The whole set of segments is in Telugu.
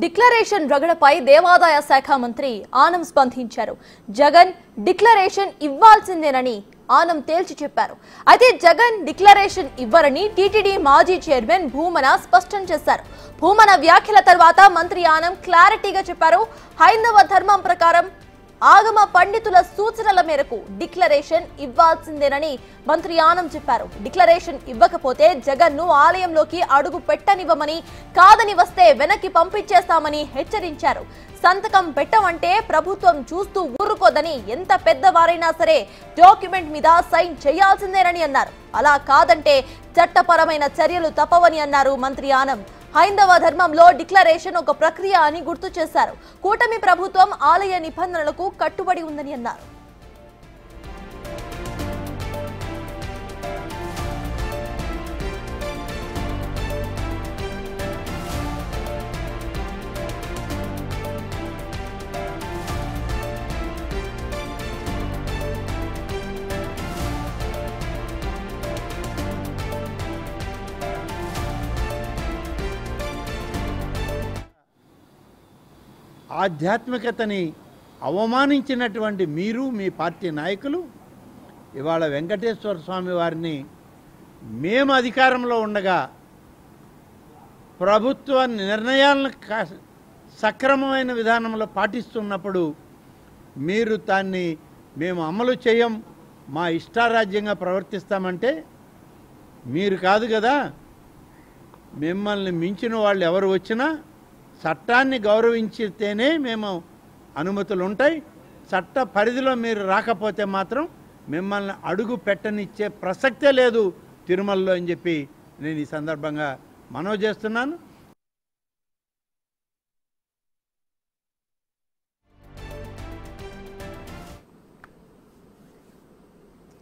డిక్లరేషన్ రగడపై దేవాదాయ శాఖ మంత్రి ఆనం స్పందించారు. జగన్ డిక్లరేషన్ ఇవ్వాల్సిందేనని ఆనం తేల్చి చెప్పారు. అయితే జగన్ డిక్లరేషన్ ఇవ్వరని టీటీడీ మాజీ చైర్మన్ భూమన స్పష్టం చేశారు. భూమన వ్యాఖ్యల తర్వాత మంత్రి ఆనం క్లారిటీగా చెప్పారు. హైందవ ధర్మం ప్రకారం ఆగమ పండితుల సూచనల మేరకు డిక్లరేషన్ ఇవ్వాల్సిందేనని మంత్రి ఆనం చెప్పారు. డిక్లరేషన్ ఇవ్వకపోతే జగన్ ను ఆలయంలోకి అడుగు పెట్టనివ్వమని, కాదని వస్తే వెనక్కి పంపించేస్తామని హెచ్చరించారు. సంతకం పెట్టమంటే ప్రభుత్వం చూస్తూ ఊరుకోదని, ఎంత పెద్దవారైనా సరే డాక్యుమెంట్ మీద సైన్ చేయాల్సిందేనని అన్నారు. అలా కాదంటే చట్టపరమైన చర్యలు తప్పవని అన్నారు మంత్రి ఆనం. హైందవ ధర్మంలో డిక్లరేషన్ ఒక ప్రక్రియ అని గుర్తు చేశారు. కూటమి ప్రభుత్వం ఆలయ నిబంధనలకు కట్టుబడి ఉందని అన్నారు. ఆధ్యాత్మికతని అవమానించినటువంటి మీరు, మీ పార్టీ నాయకులు ఇవాళ వెంకటేశ్వర స్వామి వారిని మేము అధికారంలో ఉండగా ప్రభుత్వ నిర్ణయాలను సక్రమమైన విధానంలో పాటిస్తున్నప్పుడు మీరు దాన్ని మేము అమలు చేయం, మా ఇష్టారాజ్యంగా ప్రవర్తిస్తామంటే మీరు కాదు కదా. మిమ్మల్ని మించిన వాళ్ళు ఎవరు వచ్చినా చట్టాన్ని గౌరవించితేనే మేము అనుమతులు ఉంటాయి. చట్ట పరిధిలో మీరు రాకపోతే మాత్రం మిమ్మల్ని అడుగు పెట్టనిచ్చే ప్రసక్తే లేదు తిరుమలలో అని చెప్పి నేను ఈ సందర్భంగా మనవి చేస్తున్నాను.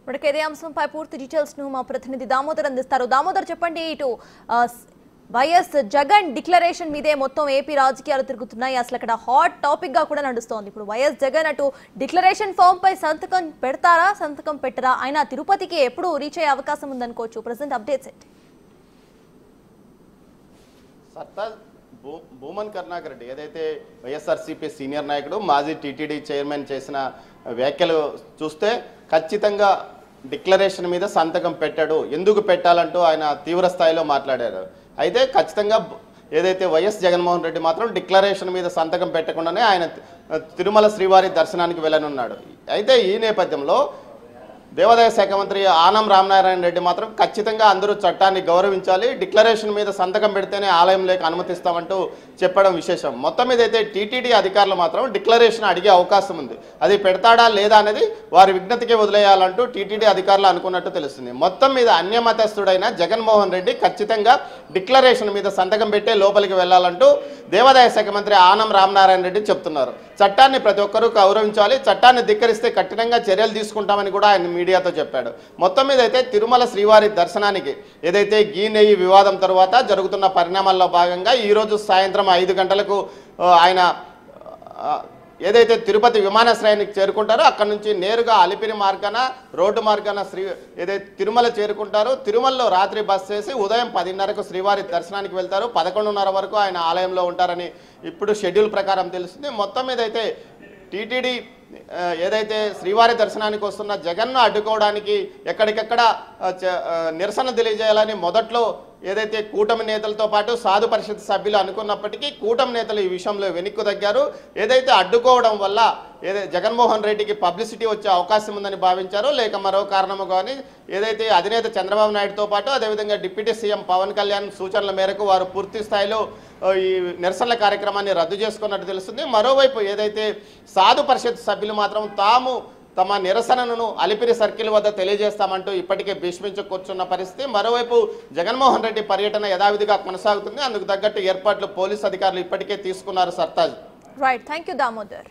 ఇప్పటికే ఇదే అంశంపై పూర్తి డీటెయిల్స్ ను మా ప్రతినిధి దామోదర్ అందిస్తారు. దామోదర్, చెప్పండి, ఇటు వైఎస్ జగన్ డిక్లరేషన్ మీదే మొత్తం ఏపీ రాజకీయాలు తిరుగుతున్నాయి. అసలు అక్కడ హాట్ టాపిక్ గా కూడా నడుస్తోంది. ఇప్పుడు వైఎస్ జగన్ అటు డిక్లరేషన్ ఫామ్ పై సంతకం పెడతారా, సంతకం పెట్టరా, ఆయన తిరుపతికి ఎప్పుడు రీచ్ అయ్యే అవకాశం ఉందనుకోవచ్చు? ప్రెసెంట్ అప్డేట్స్ ఏంటి? భూమన్ కరుణాకర్ రెడ్డి ఏదైతే వైఎస్ఆర్సీపీ సీనియర్ నాయకుడు, మాజీ టీటీడీ చైర్మన్ చేసిన వ్యాఖ్యలు చూస్తే ఖచ్చితంగా డిక్లరేషన్ మీద సంతకం పెట్టాడు, ఎందుకు పెట్టాలంటూ ఆయన తీవ్ర స్థాయిలో మాట్లాడారు. అయితే ఖచ్చితంగా ఏదైతే వైఎస్ జగన్మోహన్ రెడ్డి మాత్రం డిక్లరేషన్ మీద సంతకం పెట్టకుండానే ఆయన తిరుమల శ్రీవారి దర్శనానికి వెళ్ళనున్నాడు. అయితే ఈ నేపథ్యంలో దేవాదాయ శాఖ మంత్రి ఆనం రామనారాయణ రెడ్డి మాత్రం ఖచ్చితంగా అందరూ చట్టాన్ని గౌరవించాలి, డిక్లరేషన్ మీద సంతకం పెడితేనే ఆలయంలోకి అనుమతిస్తామంటూ చెప్పడం విశేషం. మొత్తం మీద అయితే టీటీడీ అధికారులు మాత్రం డిక్లరేషన్ అడిగే అవకాశం ఉంది. అది పెడతాడా లేదా అనేది వారి విజ్ఞతకే వదిలేయాలంటూ టీటీడీ అధికారులు అనుకున్నట్టు తెలుస్తుంది. మొత్తం మీద అన్యమతస్థుడైన జగన్మోహన్ రెడ్డి ఖచ్చితంగా డిక్లరేషన్ మీద సంతకం పెట్టే లోపలికి వెళ్లాలంటూ దేవాదాయ శాఖ మంత్రి ఆనం రామనారాయణ రెడ్డి చెప్తున్నారు. చట్టాన్ని ప్రతి ఒక్కరూ గౌరవించాలి, చట్టాన్ని ధిక్కరిస్తే కఠినంగా చర్యలు తీసుకుంటామని కూడా ఆయన మీడియాతో చెప్పాడు. మొత్తం మీద అయితే తిరుమల శ్రీవారి దర్శనానికి ఏదైతే గీ నెయ్యి వివాదం తర్వాత జరుగుతున్న పరిణామాల్లో భాగంగా ఈరోజు సాయంత్రం 5 గంటలకు ఆయన ఏదైతే తిరుపతి విమానాశ్రయానికి చేరుకుంటారో అక్కడ నుంచి నేరుగా అలిపిరి మార్గాన, రోడ్డు మార్గాన ఏదైతే తిరుమల చేరుకుంటారో, తిరుమలలో రాత్రి బస్ చేసి ఉదయం 10:30కు శ్రీవారి దర్శనానికి వెళ్తారు. 11:30 వరకు ఆయన ఆలయంలో ఉంటారని ఇప్పుడు షెడ్యూల్ ప్రకారం తెలుస్తుంది. మొత్తం మీద అయితే టీటీడీ ఏదైతే శ్రీవారి దర్శనానికి వస్తున్న జగన్ను అడ్డుకోవడానికి ఎక్కడికెక్కడ నిరసన తెలియజేయాలని మొదట్లో ఏదైతే కూటమి నేతలతో పాటు సాధు పరిషత్ సభ్యులు అనుకున్నప్పటికీ కూటమి నేతలు ఈ విషయంలో వెనక్కు తగ్గారు. ఏదైతే అడ్డుకోవడం వల్ల జగన్మోహన్ రెడ్డికి పబ్లిసిటీ వచ్చే అవకాశం ఉందని భావించారో లేక మరో కారణము కానీ ఏదైతే అధినేత చంద్రబాబు నాయుడుతో పాటు అదేవిధంగా డిప్యూటీ సీఎం పవన్ కళ్యాణ్ సూచనల మేరకు వారు పూర్తి స్థాయిలో ఈ నిరసనల కార్యక్రమాన్ని రద్దు చేసుకున్నట్టు తెలుస్తుంది. మరోవైపు ఏదైతే సాధు పరిషత్ సభ్యులు మాత్రం తమ నిరసనను అలిపిరి సర్కిల్ వద్ద తెలియజేస్తామంటూ ఇప్పటికే భీష్మించి కూర్చున్న పరిస్థితి. మరోవైపు జగన్మోహన్ రెడ్డి పర్యటన యథావిధిగా కొనసాగుతుంది. అందుకు తగ్గట్టు ఏర్పాట్లు పోలీసు అధికారులు ఇప్పటికే తీసుకున్నారు. Sartaj. Right, thank you Damodar.